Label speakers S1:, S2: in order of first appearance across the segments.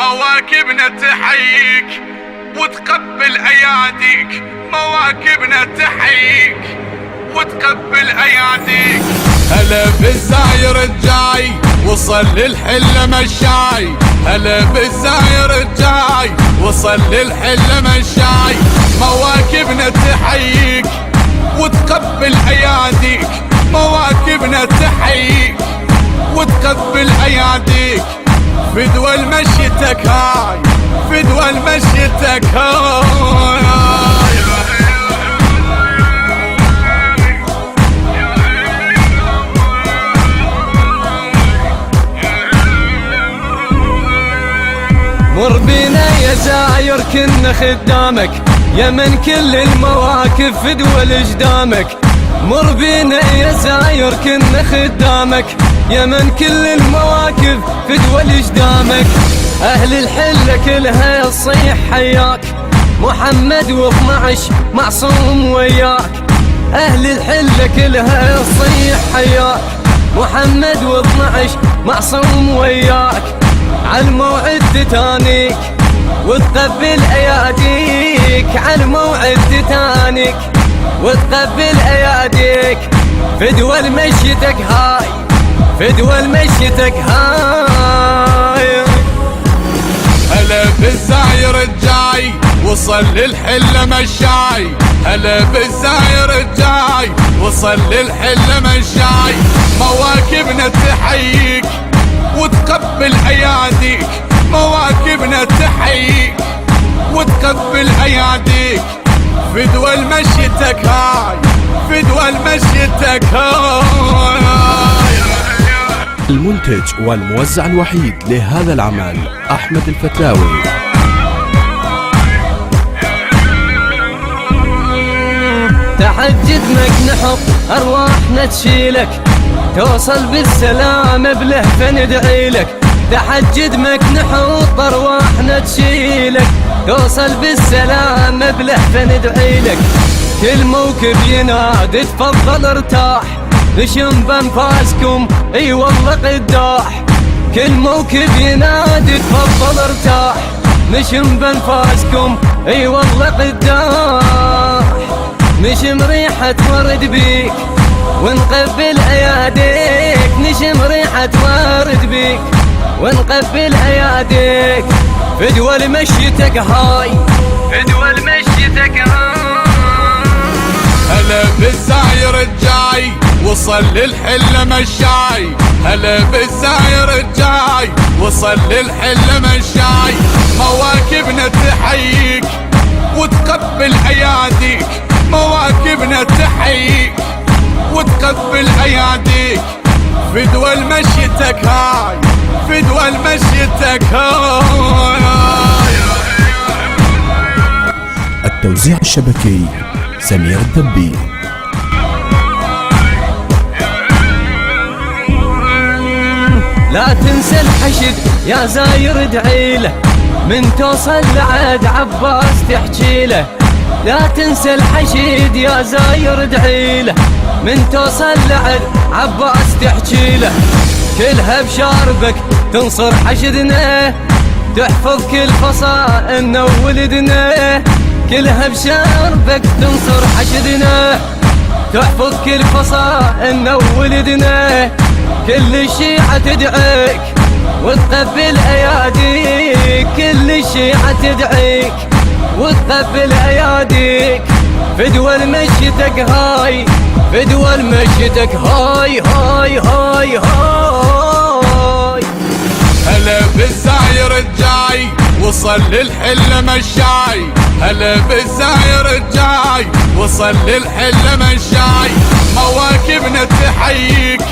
S1: مواكبنا تحييك وتقبل اياديك، مواكبنا تحييك وتقبل اياديك. هلا بالزاير الجاي وصل للحلة مشاي، هلا بالزاير الجاي وصل للحلة مشاي. مواكبنا تحييك وتقبل اياديك، مواكبنا تحييك وتقبل اياديك. فدوى مشيتك هاي، فدوى مشيتك هاي.
S2: مر بينا يا زاير كنا خدامك، يا من كل المواقف فدوى لجدامك. مر بينا يا زاير كنا خدامك، يا من كل المواقف فدوى لجدامك. اهل الحلة كلها تصيح حياك، محمد و12 معصوم وياك. اهل الحلة كلها تصيح حياك، محمد و12 معصوم وياك. عالموعد تتانيك وتقبل اياديك، عالموعد تتانيك وتقبل اياديك. فدوى مشيتك هاي، فدوى مشيتك هاي.
S1: هلا بالزاير الجاي وصل للحلة مشاي، هلا بالزاير الجاي وصل للحلة مشاي. مواكبنا تحييك وتقبل اياديك، مواكبنا تحييك وتقبل اياديك. فدوى مشيتك هاي، فدوى مشيتك هاي.
S3: المنتج والموزع الوحيد لهذا العمل أحمد الفتلاوي.
S2: تحجد مك نحط أرواحنا تشيلك، توصل بالسلام بلهفة ندعي لك. تحجد مك نحط أرواحنا تشيلك، توصل بالسلام بلهفة ندعي لك. كل موكب ينادي تفضل ارتاح، نشم بانفاسكم اي والله قداح. كل موكب ينادي تفضل ارتاح، نشم بانفاسكم اي والله قداح. نشم ريحة ورد بيك ونقبل اياديك، نشم ريحة ورد بيك ونقبل اياديك. فدوى مشيتك هاي، فدوى مشيتك هاي.
S1: هلا بالزاير الجاي وصل للحلة مشاي، هلا بالزاير الجاي وصل للحلة مشاي. مواكبنا تحييك وتقبل اياديك، مواكبنا تحييك وتقبل اياديك. فدوى مشيتك هاي، فدوى مشيتك هاي.
S3: التوزيع الشبكي سمير الدبي.
S2: لا تنسى الحشد يا زاير ادعيله، من توصل لعد عباس تحجيله. لا تنسى الحشد يا زاير ادعيله، من توصل لعد عباس تحجيله. كلها بشاربك تنصر حشدنا، تحفظ كل فصائلنا وولدنا. كلها بشاربك تنصر حشدنا، تحفظ كل فصائلنا وولدنا. كل الشيعة تدعيك وتقبل اياديك، كل الشيعة تدعيك وتقبل اياديك. فدوى مشيتك هاي، فدوى مشيتك هاي هاي هاي هاي.
S1: هلا بالزاير الجاي وصل للحلة مشاي، هلا بالزاير الجاي وصل للحلة مشاي. مواكبنا تحييك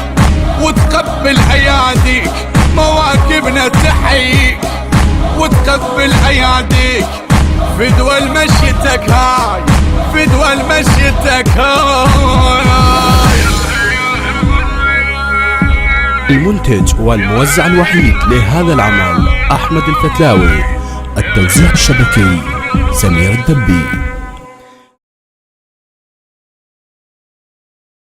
S1: وتقبل اياديك، مواكبنا تحييك وتقبل اياديك. فدوى مشيتك هاي، فدوى مشيتك هاي.
S3: المنتج والموزع الوحيد لهذا العمل أحمد الفتلاوي. التوزيع الشبكي سمير الدبي.